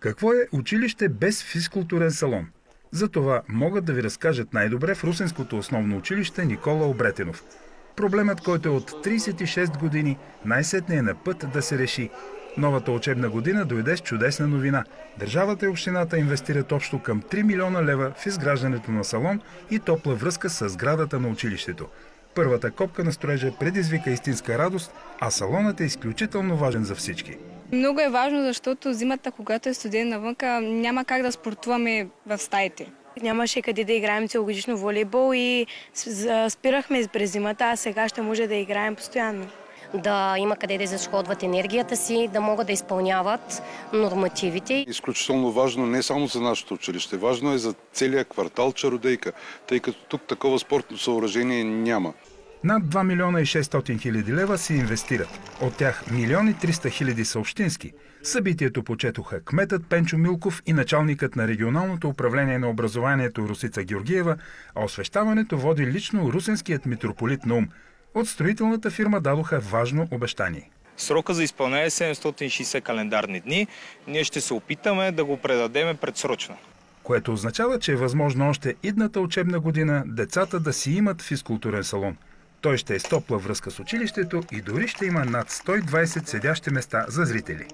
Какво е училище без физкултурен салон? За това могат да ви разкажат най-добре в Русенското основно училище Никола Обретенов. Проблемът, който е от 36 години, най-сетне е на път да се реши. Новата учебна година дойде с чудесна новина. Държавата и общината инвестират общо към 3 милиона лева в изграждането на салон и топла връзка с сградата на училището. Първата копка на строежа предизвика истинска радост, а салонът е изключително важен за всички. Много е важно, защото зимата, когато е студен навънка, няма как да спортуваме в стаите. Нямаше къде да играем целогодишно волейбол и спирахме през зимата, а сега ще може да играем постоянно. Да има къде да изразходват енергията си, да могат да изпълняват нормативите. Изключително важно не само за нашето училище, важно е за целия квартал Чародейка, тъй като тук такова спортно съоръжение няма. Над 2 милиона и 600 хиляди лева се инвестират. От тях 1 300 000 са общински. Събитието почетоха кметът Пенчо Милков и началникът на регионалното управление на образованието Росица Георгиева, а освещаването води лично русенският митрополит Наум. От строителната фирма дадоха важно обещание. Срока за изпълнение е 760 календарни дни. Ние ще се опитаме да го предадем предсрочно. Което означава, че е възможно още идната учебна година децата да си имат физкултурен салон. Той ще е с топла връзка с училището и дори ще има над 120 седящи места за зрители.